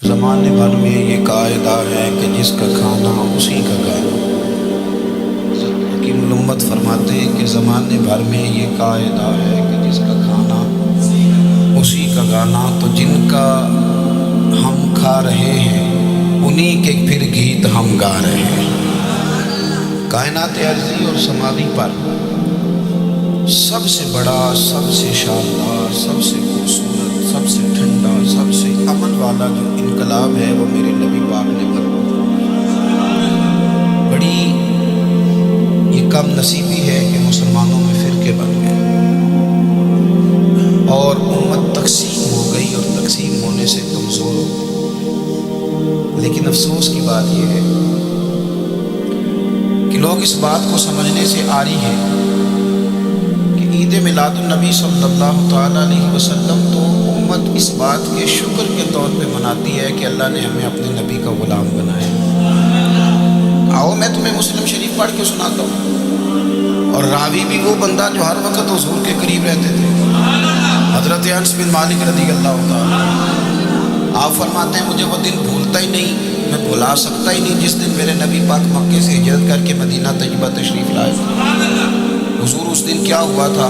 زمانے بھر میں یہ قاعدہ ہے کہ جس کا کھانا اسی کا گانا۔ حکیم الامت فرماتے ہیں کہ زمانے بھر میں یہ قاعدہ ہے کہ جس کا کھانا اسی کا گانا، تو جن کا ہم کھا رہے ہیں انہی کے پھر گیت ہم گا رہے ہیں۔ کائنات ارضی اور سماوی پر سب سے بڑا، سب سے شاندار، سب سے خوبصورت، سب سے ٹھنڈا، سب سے امن والا جو انقلاب ہے وہ میرے نبی پاک نے بڑی یہ کم نصیبی ہے کہ مسلمانوں میں فرقے بن گئے اور امت تقسیم ہو گئی اور تقسیم ہونے سے کمزور ہو گئی۔ لیکن افسوس کی بات یہ ہے کہ لوگ اس بات کو سمجھنے سے عاری ہیں کہ عید میلاد النبی صلی اللہ تعالیٰ علیہ وسلم تو امت اس بات کے شکر کے طور پہ مناتی ہے کہ اللہ نے ہمیں اپنے نبی کا غلام بنایا۔ آؤ میں تمہیں مسلم شریف پڑھ کے سناتا ہوں، اور راوی بھی وہ بندہ جو ہر وقت حضور کے قریب رہتے تھے، حضرت انس بن مالک رضی اللہ تعالیٰ۔ آپ فرماتے ہیں مجھے وہ دن بھولتا ہی نہیں، میں بھلا سکتا ہی نہیں جس دن میرے نبی پاک مکے سے ہجرت کر کے مدینہ طیبہ تشریف لائے۔ حضور اس دن کیا ہوا تھا؟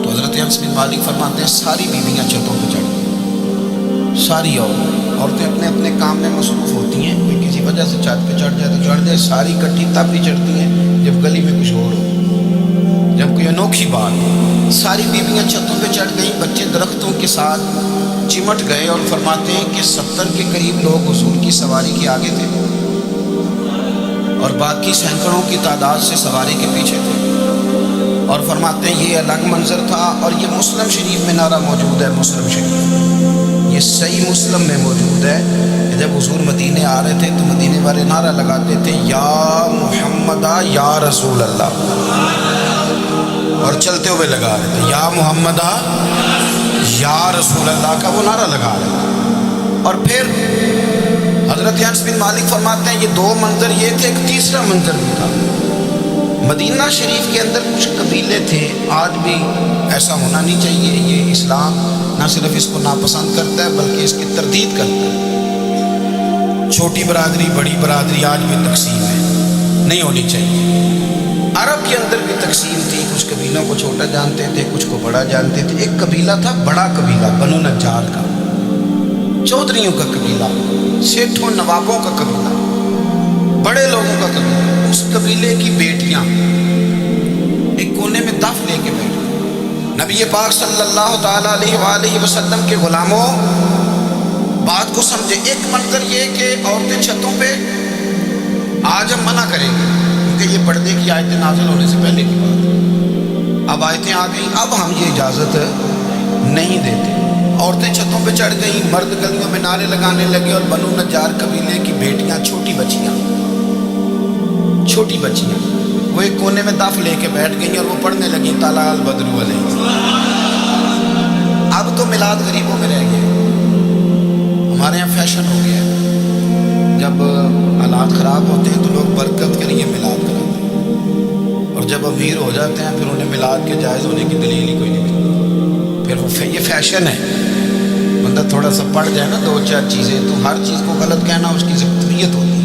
تو حضرت انس بن مالک فرماتے ہیں ساری بیویاں چھتوں پہ چڑھ گئی، ساری عورتیں اپنے اپنے کام میں مصروف ہوتی ہیں، کوئی کسی وجہ سے چھت پہ چڑھ جائے تو چڑھ جائے، ساری کٹھی تب بھی چڑھتی ہیں جب گلی میں کچھ اور ہو، جب کوئی انوکھی بات۔ ساری بیویاں چھتوں پہ چڑھ گئیں، بچے درختوں کے ساتھ چمٹ گئے، اور فرماتے ہیں کہ 70 کے قریب لوگ حضور کی سواری کے آگے تھے اور باقی سینکڑوں کی تعداد سے سواری کے پیچھے تھے، اور فرماتے ہیں یہ الگ منظر تھا۔ اور یہ مسلم شریف میں نعرہ موجود ہے، مسلم شریف، یہ صحیح مسلم میں موجود ہے کہ جب حضور مدینے آ رہے تھے تو مدینے والے نعرہ لگاتے تھے یا محمدہ یا رسول اللہ، اور چلتے ہوئے لگا رہے تھے یا محمدہ یا رسول اللہ کا وہ نعرہ لگا رہے تھے۔ اور پھر حضرت انس بن مالک فرماتے ہیں یہ دو منظر یہ تھے، ایک تیسرا منظر بھی تھا۔ مدینہ شریف کے اندر کچھ قبیلے تھے، آج بھی ایسا ہونا نہیں چاہیے، یہ اسلام نہ صرف اس کو ناپسند کرتا ہے بلکہ اس کی تردید کرتا ہے۔ چھوٹی برادری بڑی برادری آج بھی تقسیم ہے، نہیں ہونی چاہیے۔ عرب کے اندر بھی تقسیم تھی، کچھ قبیلوں کو چھوٹا جانتے تھے، کچھ کو بڑا جانتے تھے۔ ایک قبیلہ تھا بڑا قبیلہ، بنو نجار کا، چودھریوں کا قبیلہ، سیٹھوں نوابوں کا قبیلہ، بڑے لوگوں کا قبیلہ۔ اس قبیلے کی بیٹیاں ایک کونے میں دف لے کے بیٹھی۔ نبی پاک صلی اللہ تعالیٰ علیہ وآلہ وسلم کے غلاموں بات کو سمجھے۔ ایک منظر یہ کہ عورتیں چھتوں پہ، آج ہم منع کریں گے کیونکہ یہ پردے کی آیتیں نازل ہونے سے پہلے کی بات ہے، اب آیتیں آ گئیں، اب ہم یہ اجازت نہیں دیتے۔ عورتیں چھتوں پہ چڑھ گئیں، مرد گلیوں میں نعرے لگانے لگے، اور بنو نجار قبیلے کی بیٹیاں، چھوٹی بچیاں وہ ایک کونے میں دف لے کے بیٹھ گئیں اور وہ پڑھنے لگیں طلع البدر علیہ۔ اب تو میلاد غریبوں میں رہ گیا، ہمارے یہاں فیشن ہو گیا ہے، جب حالات خراب ہوتے ہیں تو لوگ برکت کے لیے میلاد کراتے ہیں، اور جب امیر ہو جاتے ہیں پھر انہیں میلاد کے جائز ہونے کی دلیل ہی کوئی نہیں ملتی۔ پھر وہ یہ فیشن ہے، بندہ تھوڑا سا پڑھ جائے نا دو چار چیزیں تو ہر چیز کو غلط کہنا اس کی طبیعت ہوتی ہے۔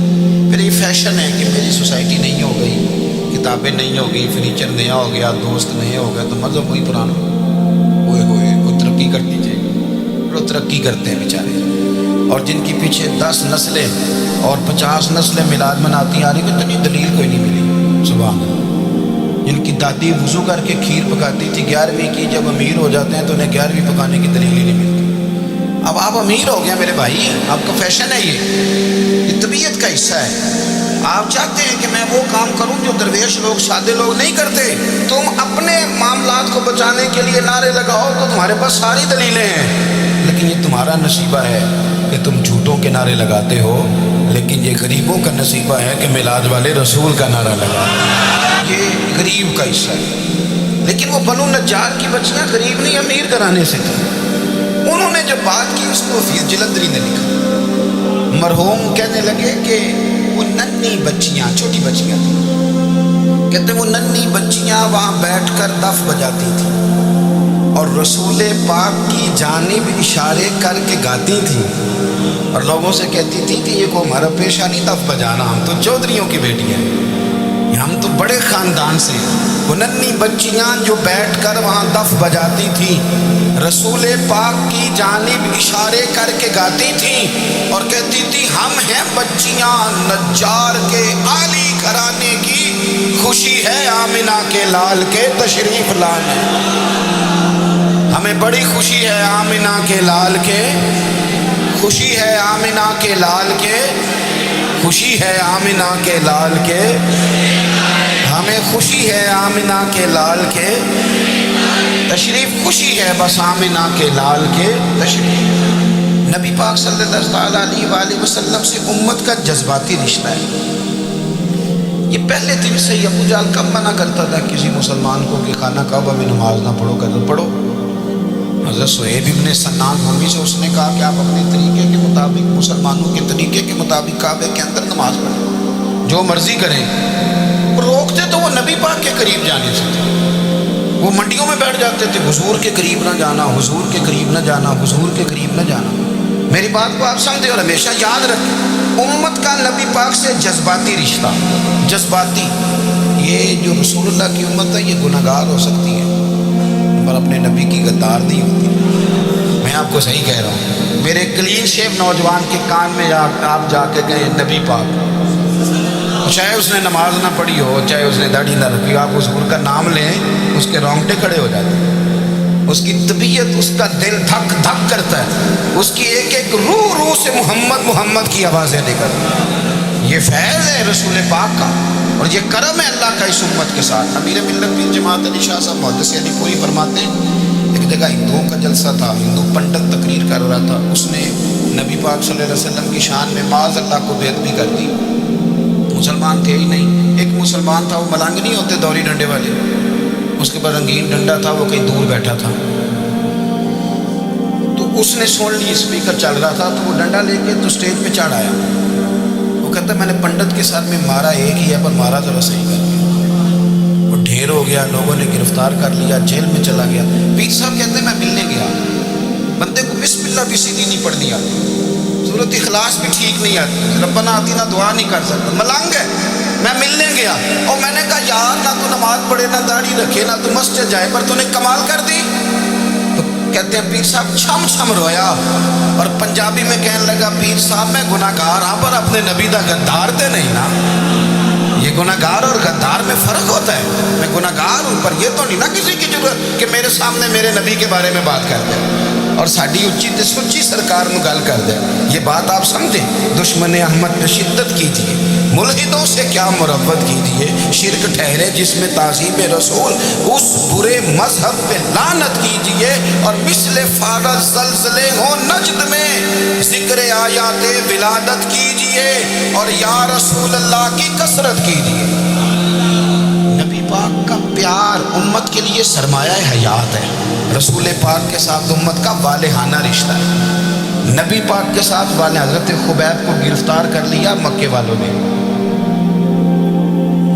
پھر یہ فیشن ہے کہ میری سوسائٹی نہیں ہو گئی، کتابیں نہیں ہو گئی، فرنیچر نیا ہو گیا، دوست نئے ہو گئے، تو مذہب وہی پرانا ہوئے وہ ترقی کرنی چاہیے۔ وہ ترقی کرتے ہیں بیچارے، اور جن کی پیچھے 10 نسلیں اور 50 نسلیں میلاد مناتی آ رہی ہیں، اتنی دلیل کوئی نہیں ملی۔ سبحان اللہ، جن کی دادی وضو کر کے کھیر پکاتی تھی 11ویں کی، جب امیر ہو جاتے ہیں تو انہیں 11ویں پکانے کی دلیل ہی نہیں ملتی۔ اب آپ امیر ہو گئے میرے بھائی، آپ کا فیشن ہے، یہ طبیعت کا حصہ ہے۔ آپ چاہتے ہیں کہ میں وہ کام کروں جو درویش لوگ، سادے لوگ نہیں کرتے۔ تم اپنے معاملات کو بچانے کے لیے نعرے لگاؤ تو تمہارے پاس ساری دلیلیں ہیں، لیکن یہ تمہارا نصیبہ ہے کہ تم جھوٹوں کے نعرے لگاتے ہو، لیکن یہ غریبوں کا نصیبہ ہے کہ میلاد والے رسول کا نعرہ لگا۔ یہ غریب کا حصہ ہے۔ لیکن وہ بنو نجار کی بچیاں غریب نہیں، امیر گھرانے سے تھیں۔ انہوں نے جو بات کی اس کو حفیظ جلندری نے لکھا۔ مرحوم کہنے لگے کہ وہ ننھی بچیاں، چھوٹی بچیاں تھیں، کہتے وہ ننھی بچیاں وہاں بیٹھ کر دف بجاتی تھیں اور رسول پاک کی جانب اشارے کر کے گاتی تھیں اور لوگوں سے کہتی تھی کہ یہ کو ہمارا پیشہ نہیں دف بجانا، ہم تو چودھریوں کی بیٹی ہیں، ہم تو بڑے خاندان سے۔ وہ ننھی بچیاں جو بیٹھ کر وہاں دف بجاتی تھیں، رسول پاک کی جانب اشارے کر کے گاتی تھیں اور کہتی تھی ہم ہیں بچیاں نجار کے عالی گھرانے کی، خوشی ہے آمنہ کے لال کے تشریف لانے، ہمیں بڑی خوشی ہے آمنہ کے لال کے، خوشی ہے آمنہ کے لال کے، خوشی ہے آمنہ کے لال کے، ہمیں خوشی ہے آمنہ کے لال کے تشریف، خوشی ہے بس آمنہ کے لال کے تشریف۔ نبی پاک صلی اللہ علیہ وآلہ وسلم سے امت کا جذباتی رشتہ ہے۔ یہ پہلے دن سے ابو جہل کب منع کرتا تھا کسی مسلمان کو کہ خانہ کعبہ میں نماز نہ پڑھو، کہتا پڑھو۔ حضرت صہیب ابن سنان رومی سے اس نے کہا کہ آپ اپنے طریقے کے مطابق، مسلمانوں کے طریقے کے مطابق کعبے کے اندر نماز پڑھیں، جو مرضی کریں۔ روکتے تو وہ نبی پاک کے قریب جانے سے تھے، وہ منڈیوں میں بیٹھ جاتے تھے، حضور کے قریب نہ جانا، حضور کے قریب نہ جانا، حضور کے قریب نہ جانا۔ میری بات کو آپ سمجھیں اور ہمیشہ یاد رکھیں، امت کا نبی پاک سے جذباتی رشتہ، جذباتی۔ یہ جو رسول اللہ کی امت ہے یہ گناہ گار ہو سکتی ہے پر اپنے نبی کی غدار نہیں ہوتی۔ میں آپ کو صحیح کہہ رہا ہوں، میرے کلین شیو نوجوان کے کان میں آپ جا کے گئے نبی پاک، چاہے اس نے نماز نہ پڑھی ہو، چاہے اس نے داڑھی نہ رکھی ہو، آپ حضور کا نام لیں اس کے رونگٹے کھڑے ہو جاتے ہیں، اس کی طبیعت، اس کا دل دھک دھک کرتا ہے، اس کی ایک ایک روح سے محمد محمد کی آوازیں نکلتی۔ یہ فیض ہے رسول پاک کا اور یہ کرم ہے اللہ کا اس امت کے ساتھ۔ امیر ملت پیر جماعت علی شاہ صاحب محدث علی پوری فرماتے ہیں، ایک جگہ ہندوؤں کا جلسہ تھا، ہندو پنڈت تقریر کر رہا تھا، اس نے نبی پاک صلی اللہ علیہ وسلم کی شان میں معاذ اللہ کو بیعت بھی کر دی۔ مسلمان تھے ہی نہیں، ایک مسلمان تھا، وہ ملنگ نہیں ہوتے دوری ڈنڈے والے، اس کے پاس رنگین ڈنڈا تھا، وہ کہیں دور بیٹھا تھا، تو اس نے سن لی اسپیکر چل رہا تھا، تو وہ ڈنڈا لے کے تو اسٹیج پہ چڑھ آیا۔ وہ کہتا ہے میں نے پنڈت کے ساتھ میں مارا ایک ہی ہے پر مارا ذرا صحیح کر دیا، وہ ڈھیر ہو گیا، لوگوں نے گرفتار کر لیا، جیل میں چلا گیا۔ پیر صاحب کہتے ہیں میں ملنے گیا، بندے کو بسم اللہ بھی سیدھی نہیں پڑھنی آتی، سورۃ اخلاص بھی ٹھیک نہیں آتی، ربنا آتینا دعا نہیں کر سکتا، ملنگ ہے۔ میں ملنے گیا اور میں نے کہا یار نہ تو نماز پڑھے، نہ داڑھی رکھے، نہ تو مسجد جائے، پر تو نے کمال کر دی۔ تو کہتے ہیں پیر صاحب چھم چھم رویا اور پنجابی میں کہنے لگا پیر صاحب میں گناہ گار ہاں پر اپنے نبی دا غدار تے نہیں نا۔ یہ گناہ گار اور غدار میں فرق ہوتا ہے، میں گناہ گار ہوں پر یہ تو نہیں نا کسی کی ضرورت کہ میرے سامنے میرے نبی کے بارے میں بات کر دے اور ساڑی اچھی تے سچی سرکار نو گل کر دے۔ یہ بات آپ سمجھیں، دشمن احمد پہ شدت کیجئے، ملحدوں سے کیا مربت کیجئے، شرک ٹھہرے جس میں تعظیم رسول، اس برے مذہب پہ لعنت کیجئے، اور مثل فارغ زلزلے ہو نجد میں ذکر آیات ولادت کیجئے اور یا رسول اللہ کی کثرت کیجئے۔ نبی پاک کا پیار امت کے لیے سرمایہ حیات ہے۔ رسول پاک کے ساتھ امت کا والہانہ رشتہ ہے۔ نبی پاک کے ساتھ والے حضرت خبیب کو گرفتار کر لیا مکے والوں نے،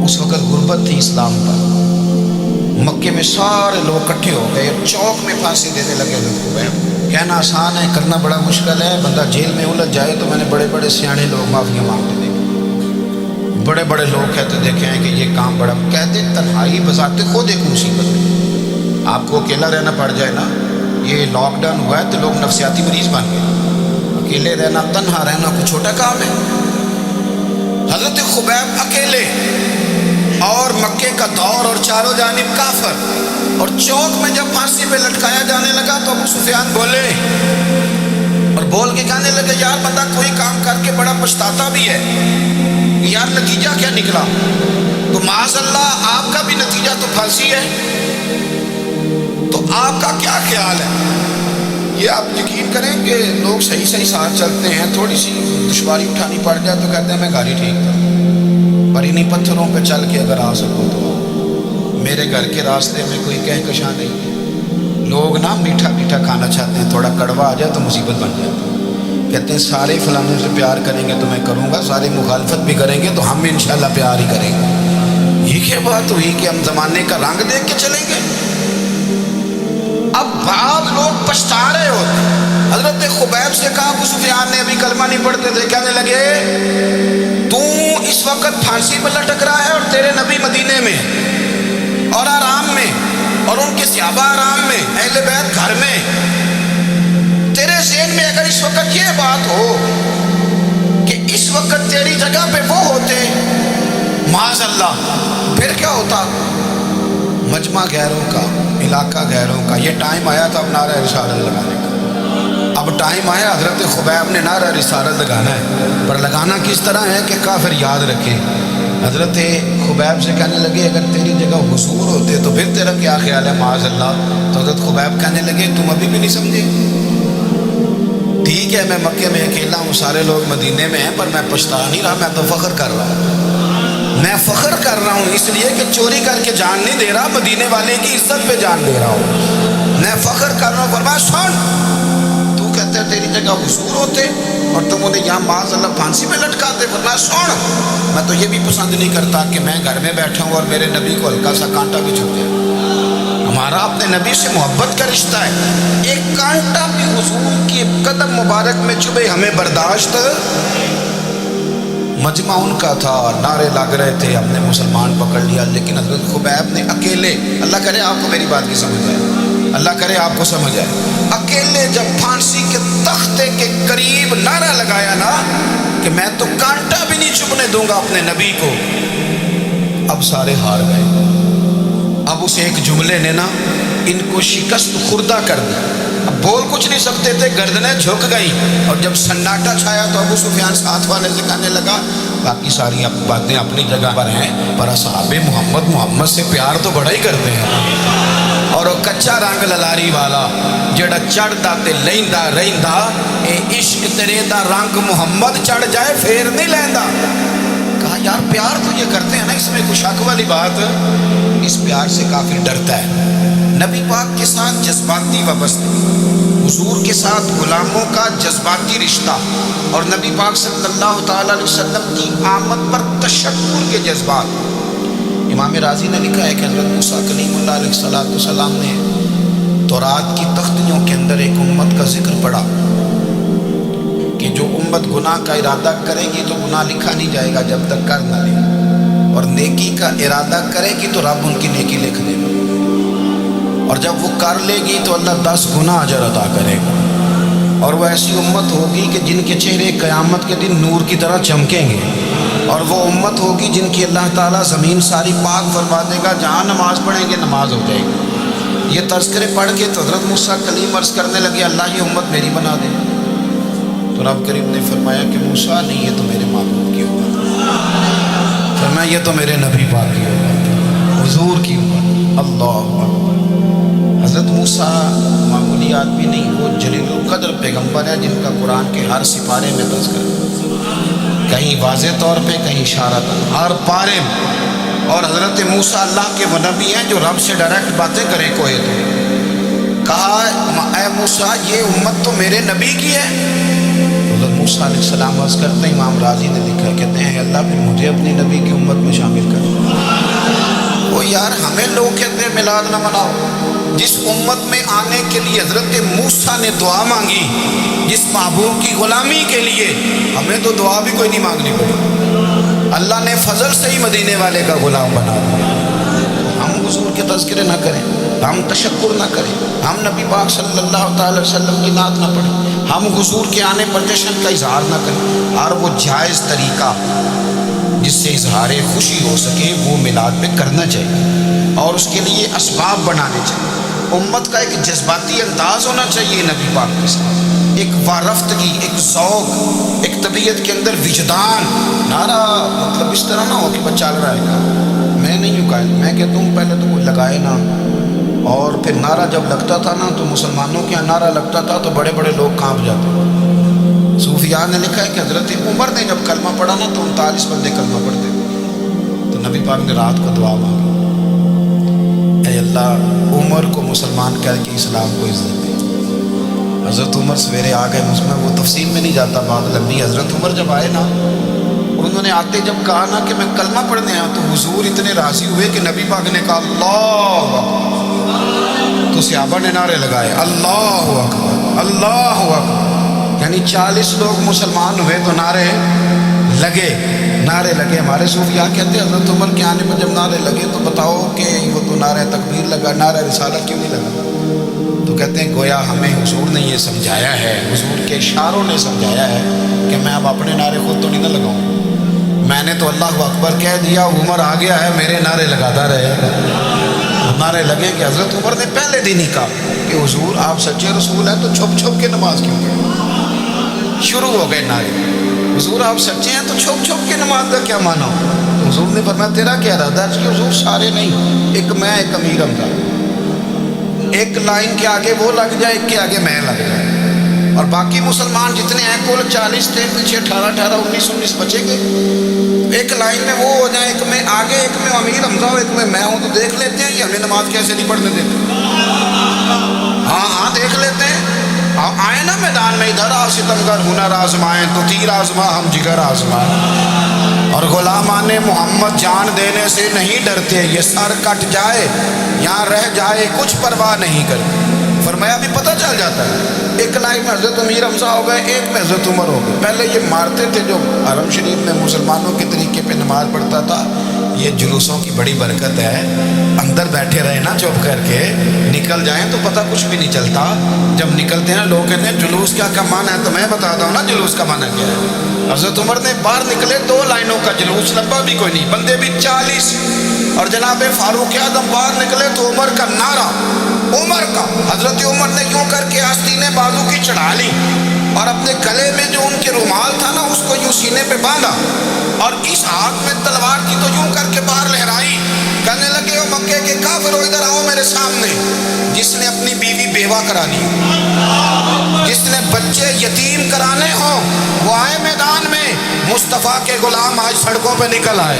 اس وقت غربت تھی اسلام پر، مکے میں سارے لوگ اکٹھے ہو گئے، چوک میں پھانسی دینے لگے حضرت خبیب۔ کہنا آسان ہے، کرنا بڑا مشکل ہے، بندہ جیل میں الجھ جائے تو میں نے بڑے بڑے سیانے لوگ معافیاں مانگتے دیکھے، بڑے بڑے لوگ کہتے دیکھے ہیں کہ یہ کام بڑا، کہتے تنہائی بذات خود ایک مصیبت ہے، آپ کو اکیلا رہنا پڑ جائے نا، یہ لاک ڈاؤن ہوا ہے تو لوگ نفسیاتی مریض بن گئے، اکیلے رہنا، تنہا رہنا کوئی چھوٹا کام ہے۔ حضرت خبیب اکیلے اور مکے کا دور اور چاروں جانب کافر، اور چوک میں جب پھانسی پہ لٹکایا جانے لگا تو ابو سفیان بولے اور بول کے کہنے لگے یار بندہ کوئی کام کر کے بڑا پچھتاتا بھی ہے، یار نتیجہ کیا نکلا؟ تو معاذ اللہ آپ کا بھی نتیجہ تو پھانسی ہے، تو آپ کا کیا خیال ہے؟ یہ آپ یقین کریں کہ لوگ صحیح صحیح ساتھ چلتے ہیں، تھوڑی سی دشواری اٹھانی پڑ جائے تو کہتے ہیں میں گاڑی ٹھیک کروں، پر انہیں پتھروں پہ چل کے اگر آ سکو تو میرے گھر کے راستے میں کوئی کہکشاں نہیں۔ لوگ نا میٹھا میٹھا کھانا چاہتے ہیں، تھوڑا کڑوا آ جائے تو مصیبت بن جاتی ہے، کہتے ہیں سارے فلانوں سے پیار کریں گے تو میں کروں گا، سارے مخالفت بھی کریں گے تو ہم انشاءاللہ پیار ہی کریں گے۔ یہ کیا بات ہوئی کہ ہم زمانے کا رنگ دیکھ کے چلیں گے؟ اب بعض لوگ پچھتا رہے ہوتے ہیں۔ حضرت خبیب سے کہا، ابو سفیان نے ابھی کلمہ نہیں پڑھتے تھے، کہنے لگے تو اس وقت پھانسی پہ لٹک رہا ہے اور تیرے نبی مدینے میں اور آرام میں، اور ان کے صحابہ آرام میں، اہل بیت گھر میں، تیرے ذہن میں اگر اس وقت یہ بات ہو کہ اس وقت تیری جگہ پہ وہ ہوتے، معاذ اللہ، پھر کیا ہوتا؟ مجمع غیروں کا، علاقہ غیروں کا، یہ ٹائم آیا تھا اب نعرہ رسالت لگانے کا، اب ٹائم آیا حضرت خبیب نے نعرہ رسالت لگانا ہے، پر لگانا کس طرح ہے کہ کافر یاد رکھیں۔ حضرت خبیب سے کہنے لگے اگر تیری جگہ حضور ہوتے تو پھر تیرا کیا خیال ہے؟ معاذ اللہ۔ تو حضرت خبیب کہنے لگے تم ابھی بھی نہیں سمجھے؟ ٹھیک ہے میں مکے میں اکیلا ہوں، سارے لوگ مدینے میں ہیں، پر میں پچھتا نہیں رہا، میں تو فخر کر رہا ہوں، میں فخر کر رہا ہوں اس لیے کہ چوری کر کے جان نہیں دے رہا، مدینے والے کی عزت پہ جان دے رہا ہوں، میں فخر کر رہا ہوں۔ فرمایا سن، تو کہتے ہیں تیری جگہ حضور ہوتے اور تم انہیں یہاں معاذ اللہ پھانسی میں لٹکاتے۔ فرمایا سن، میں تو یہ بھی پسند نہیں کرتا کہ میں گھر میں بیٹھا ہوں اور میرے نبی کو ہلکا سا کانٹا بھی چھپ جائے، ہمارا اپنے نبی سے محبت کا رشتہ ہے، ایک کانٹا بھی حضور کی قدم مبارک میں چبھے ہمیں برداشت۔ مجمع ان کا تھا، نعرے لگ رہے تھے، ہم نے مسلمان پکڑ لیا، لیکن حضرت خبیب نے اکیلے، اللہ کرے آپ کو میری بات کی سمجھ آئے، اللہ کرے آپ کو سمجھ آئے، اکیلے جب پھانسی کے تختے کے قریب نعرہ لگایا نا کہ میں تو کانٹا بھی نہیں چبھنے دوں گا اپنے نبی کو، اب سارے ہار گئے۔ اب اس ایک جملے نے نا ان کو شکست خوردہ کر دی، اب بول کچھ نہیں سکتے تھے، گردنیں جھک گئیں، اور جب سناٹا چھایا تو ابو سفیان ساتھ والے سے کہنے لگا باقی ساری باتیں اپنی جگہ پر ہیں، پر اصحاب محمد سے پیار تو بڑا ہی کرتے ہیں، اور وہ کچا رنگ للاری والا جڑا چڑھتا تے لیندا رہندا، اے عشق تیرے دا رنگ محمد چڑھ جائے پھر نہیں لیندا۔ کہا یار پیار تو یہ کرتے ہیں نا، اس میں کچھ شک والی بات؟ اس پیار سے کافر ڈرتا ہے۔ نبی پاک کے ساتھ جذباتی وابستگی، حضور کے ساتھ غلاموں کا جذباتی رشتہ، اور نبی پاک صلی اللہ تعالیٰ علیہ وسلم کی آمد پر تشکر کے جذبات۔ امام راضی نے لکھا ہے کہ حضرت موسیٰ کلیم اللہ علیہ السلام نے تورات کی تختیوں کے اندر ایک امت کا ذکر پڑھا کہ جو امت گناہ کا ارادہ کرے گی تو گناہ لکھا نہیں جائے گا جب تک کر نہ لے، اور نیکی کا ارادہ کرے گی تو رب ان کی نیکی لکھ دے گا، اور جب وہ کر لے گی تو اللہ 10 گنا اجر عطا کرے گا، اور وہ ایسی امت ہوگی کہ جن کے چہرے قیامت کے دن نور کی طرح چمکیں گے، اور وہ امت ہوگی جن کی اللہ تعالیٰ زمین ساری پاک فرما دے گا، جہاں نماز پڑھیں گے نماز ہو جائے گی۔ یہ تذکرے پڑھ کے تو حضرت موسیٰ کلیم عرض کرنے لگے اللہ یہ امت میری بنا دے، تو رب کریم نے فرمایا کہ موسیٰ نہیں، یہ تو میرے معبود کی امت، فرمایا یہ تو میرے نبی پاک کی امت، حضور کی امت۔ اللہ حضرت موسیٰ معمولی آدمی نہیں، وہ جلیل القدر پیغمبر ہے جن کا قرآن کے ہر سپارے میں تذکرہ ہے، کہیں واضح طور پہ کہیں اشارتاً، ہر پارے میں۔ اور حضرت موسیٰ اللہ کے وہ نبی ہیں جو رب سے ڈائریکٹ باتیں کریں کوئی تو کہا اے موسیٰ یہ امت تو میرے نبی کی ہے۔ حضرت موسیٰ علیہ السلام عرض کرتے ہیں، امام راضی نے لکھا کہتے ہیں اللہ پھر مجھے اپنی نبی کی امت میں شامل کر۔ وہ یار ہمیں لوگ کہتے ہیں میلاد نہ مناؤ، جس امت میں آنے کے لیے حضرت موسیٰ نے دعا مانگی، جس محبوب کی غلامی کے لیے، ہمیں تو دعا بھی کوئی نہیں مانگنی پڑی، اللہ نے فضل سے ہی مدینے والے کا غلام بنا دیا۔ ہم حضور کے تذکرے نہ کریں، ہم تشکر نہ کریں، ہم نبی پاک صلی اللہ تعالی وسلم کی نعت نہ پڑھیں، ہم حضور کے آنے پر جشن کا اظہار نہ کریں، اور وہ جائز طریقہ جس سے اظہار خوشی ہو سکے وہ میلاد پہ کرنا چاہیے، اور اس کے لیے اسباب بنانے چاہیے۔ امت کا ایک جذباتی انداز ہونا چاہیے نبی پاک کے ساتھ، ایک وارفتگی، ایک ذوق، ایک طبیعت کے اندر وجدان۔ نعرہ مطلب اس طرح نہ ہو کہ بس چل رہا ہے، میں نہیں ہوں قائل، میں کہتا ہوں پہلے تو کوئی لگائے نا، اور پھر نعرہ جب لگتا تھا نا تو مسلمانوں کے یہاں نعرہ لگتا تھا تو بڑے بڑے لوگ کانپ جاتے۔ صوفیاء نے لکھا ہے کہ حضرت عمر نے جب کلمہ پڑھا نا تو 39 بندے کلمہ پڑھتے تھے، تو نبی پاک نے رات کو دعا مانگی، اے اللہ عمر کو مسلمان کہہ کے اسلام کو عزت دے۔ حضرت عمر سویرے آ گئے، اس میں وہ تفصیل میں نہیں جاتا، بات لمبی۔ حضرت عمر جب آئے نا، انہوں نے آتے جب کہا نا کہ میں کلمہ پڑھنے آیا، تو حضور اتنے راضی ہوئے کہ نبی پاک نے کہا اللہ اکبر، تو صحابہ نے نعرے لگائے اللہ اکبر۔ اللہ اکبر، یعنی 40 لوگ مسلمان ہوئے تو نعرے لگے ہمارے صوفیاء کہتے ہیں حضرت عمر کے آنے پر جب نعرے لگے تو بتاؤ کہ وہ تو نعرہ تکبیر لگا، نعرہ رسالت کیوں نہیں لگا؟ تو کہتے ہیں گویا ہمیں حضور نے یہ سمجھایا ہے، حضور کے اشاروں نے سمجھایا ہے کہ میں اب اپنے نعرے خود تو نہیں نہ لگاؤں، میں نے تو اللہ اکبر کہہ دیا، عمر آ گیا ہے میرے نعرے لگاتا رہے، نعرے لگیں کہ حضرت عمر نے پہلے دن ہی کہا کہ حضور آپ سچے رسول ہیں تو چھپ چھپ کے نماز کیوں پڑھیں؟ شروع ہو گئے نعرے، حضور آپ سچے ہیں تو چھپ چھپ کے نماز کا کیا مانا ہو؟ حضور نے فرمایا تیرا کیا ارادہ ہے؟ کہ حضور سارے نہیں، ایک میں ایک امیر حمزہ، ایک لائن کے آگے وہ لگ جائے، ایک کے آگے میں لگ جائے، اور باقی مسلمان جتنے ہیں کل 40 تھے، پیچھے 18 19 بچے گئے، ایک لائن میں وہ ہو جائیں، ایک میں آگے، ایک میں امیر حمزہ ہو، ایک میں ہوں، تو دیکھ لیتے ہیں یہ ہمیں نماز کیسے نہیں پڑھنے دیتے۔ ہاں دیکھ لیتے ہیں، آئے نا میدان میں، ادھر آ ستمگر ہنر آزمائیں تو تیر آزما ہم جگر آزمائیں، اور غلامان محمد جان دینے سے نہیں ڈرتے، یہ سر کٹ جائے یہاں رہ جائے کچھ پرواہ نہیں کرتے۔ فرمایا بھی پتہ چل جاتا ہے، ایک لائن میں حضرت امیر حمزہ ہو گئے، ایک میں حضرت عمر ہو گئے۔ پہلے یہ مارتے تھے جو حرم شریف میں مسلمانوں کے طریقے پہ نماز پڑھتا تھا، یہ جلوسوں کی بڑی برکت ہے، اندر بیٹھے رہے نا چپ کر کے، نکل جائیں تو پتہ کچھ بھی نہیں چلتا، جب نکلتے ہیں لوگ کہتے ہیں جلوس کیا معنی ہے، تو میں بتاتا ہوں نا جلوس کا معنی کیا ہے۔ حضرت عمر نے باہر نکلے 2 لائنوں کا جلوس، لمبا بھی کوئی نہیں، بندے بھی 40، اور جناب فاروق اعظم باہر نکلے تو عمر کا نعرہ، عمر کا، حضرت عمر نے یوں کر کے آستینیں بازو کی چڑھا لی، اور اپنے گلے میں جو ان کے رومال تھا نا اس کو یوں سینے پہ باندھا، اور اس ہاتھ میں تلوار تھی تو یوں کر کے باہر لہرائی، کہنے لگے او مکے کے کافرو ادھر آؤ میرے سامنے، جس نے اپنی بیوی بیوہ کرانی، جس نے بچے یتیم کرانے ہوں وہ آئے میدان میں، مصطفیٰ کے غلام آج سڑکوں پہ نکل آئے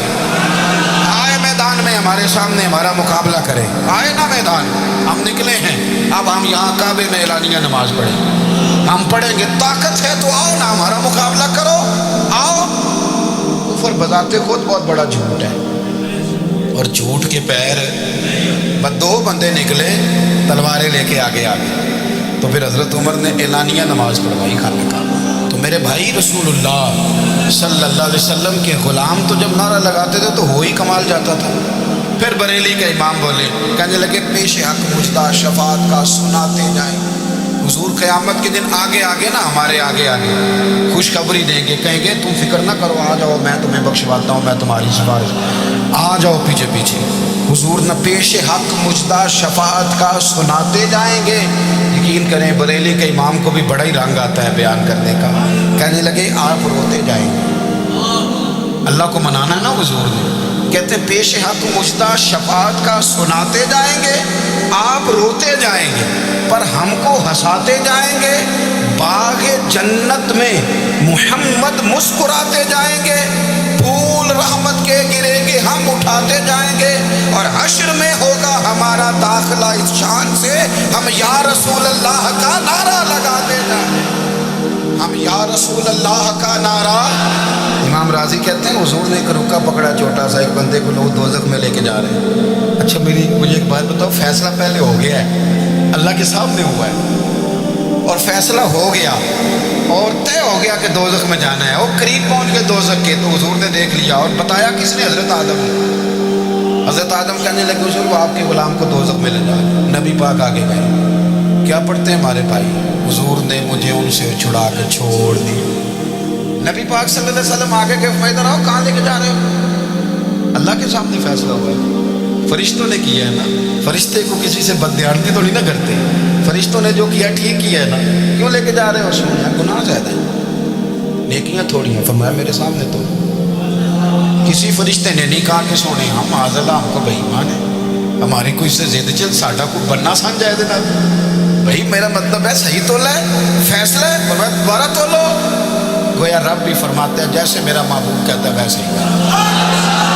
میدان میں ہمارے سامنے ہمارا مقابلہ کرے، آئے نا میدان، ہم نکلے ہیں، اب ہم یہاں کعبے میں اعلانیہ نماز پڑھیں، ہم پڑھیں گے، طاقت ہے تو آؤ نا ہمارا مقابلہ کرو، آؤ۔ کفر بذات خود بہت بڑا جھوٹ ہے، اور جھوٹ کے پیر، بس 2 بندے نکلے تلواریں لے کے آگے تو پھر حضرت عمر نے اعلانیہ نماز پڑھوائی خانہ کعبہ۔ تو میرے بھائی رسول اللہ صلی اللہ علیہ وسلم کے غلام تو جب نعرہ لگاتے تھے تو ہو ہی کمال جاتا تھا۔ پھر بریلی کے امام بولے، کہنے لگے پیش حق مجدہ شفاعت کا سناتے جائیں، حضور قیامت کے دن آگے نا ہمارے آگے خوشخبری دیں گے، کہیں گے تم فکر نہ کرو، آ جاؤ میں تمہیں بخشواتا ہوں، میں تمہاری سفارش، آ جاؤ پیچھے۔ حضور نہ پیش حق مجدہ شفاعت کا سناتے جائیں گے۔ یقین کریں بریلی کے امام کو بھی بڑا ہی رنگ آتا ہے بیان کرنے کا، کہنے لگے آپ روتے جائیں گے، اللہ کو منانا ہے نا حضور نے، کہتے ہیں پیش حق مجدہ شفاعت کا سناتے جائیں گے، آپ روتے جائیں گے پر ہم کو ہنساتے جائیں گے، باغ جنت میں محمد مسکراتے جائیں گے، پھول رحمت کے گریں گے ہم اٹھاتے جائیں گے، اور حشر میں ہوگا ہمارا داخلہ اس شان سے ہم یا رسول اللہ کا نعرہ لگاتے جائیں گے، ہم یا رسول اللہ کا نعرہ۔ امام راضی کہتے ہیں حضور نے ایک رکا پکڑا چھوٹا سا، ایک بندے کو لوگ دوزخ میں لے کے جا رہے ہیں، اچھا مجھے ایک بات بتاؤ، فیصلہ پہلے ہو گیا ہے، اللہ کے سامنے ہوا ہے، اور فیصلہ ہو گیا اور طے ہو گیا کہ دوزخ میں جانا ہے، وہ قریب پہنچ گئے دوزخ کے، تو حضور نے دیکھ لیا، اور بتایا کس نے؟ حضرت آدم نے۔ حضرت آدم کہنے لگے حضور وہ آپ کے غلام کو دوزخ میں لے جا رہے۔ نبی پاک آگے گئے، کیا پڑھتے ہیں ہمارے بھائی؟ حضور نے مجھے ان سے چھڑا کے چھوڑ دی۔ نبی پاک صلی اللہ علیہ وسلم آگے گئے، ادھر آؤ، کہاں لے کے جا رہے ہو؟ اللہ کے سامنے فیصلہ ہوا ہے، فرشتوں نے کیا ہے نا، فرشتے کو کسی سے بددیانتی تو نہیں نہ کرتے، فرشتوں نے جو کیا ٹھیک کیا ہے نا، کیوں لے کے جا رہے ہو؟ سنیا گناہ زیادہ ہے، نیکیاں تھوڑی ہیں، فرمایا میرے سامنے تو کسی فرشتے نے نہیں کہا کہ سونے ہم معاذ اللہ ہم کو بے ایمان ہے، ہماری کوئی سے زد چل ساڈا کو بننا سان جائے دینا، بھائی میرا مطلب ہے صحیح تولا ہے، فیصلہ ہے، فرمایا دوبارہ تولو۔ گویا رب بھی فرماتے ہیں جیسے میرا محبوب کہتا ہے ویسے ہی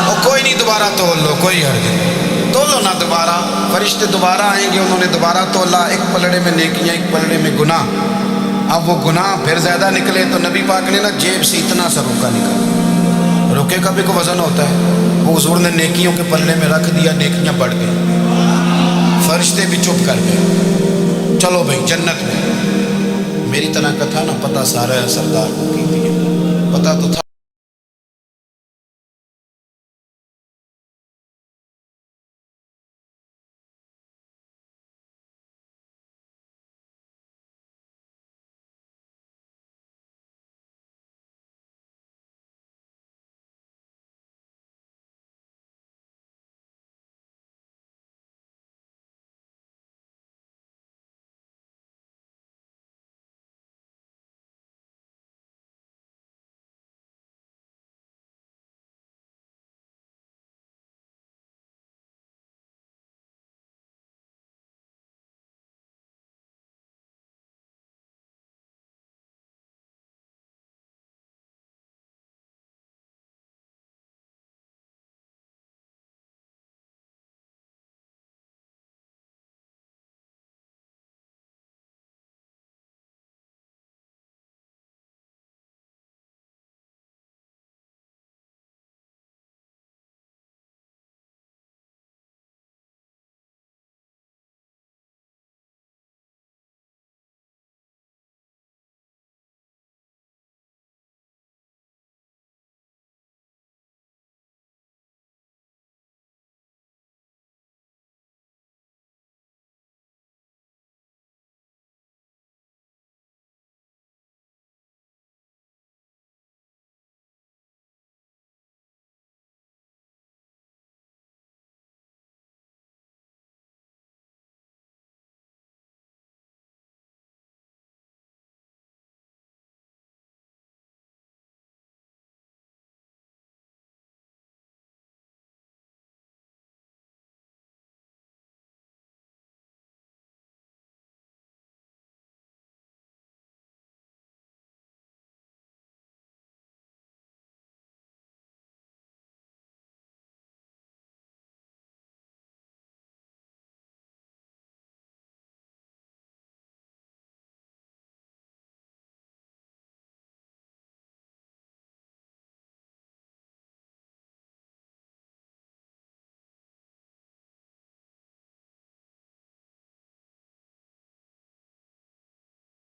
وہ کوئی نہیں، دوبارہ تول لو، کوئی حرج نہیں، تولو نہ دوبارہ۔ فرشتے دوبارہ آئیں گے، انہوں نے دوبارہ تولا، ایک پلڑے میں نیکیاں ایک پلڑے میں گناہ، اب وہ گناہ پھر زیادہ نکلے تو نبی پاک نے نا جیب سے اتنا سا روکا نکلا، روکے کا بھی کوئی وزن ہوتا ہے، وہ حضور نے نیکیوں کے پلڑے میں رکھ دیا، نیکیاں بڑھ گئی، فرشتے بھی چپ کر گئے، چلو بھائی جنت میں۔ میری طرح کا تھا نا، پتہ سارا ہے سردار کو کی تھی، پتہ تو تھا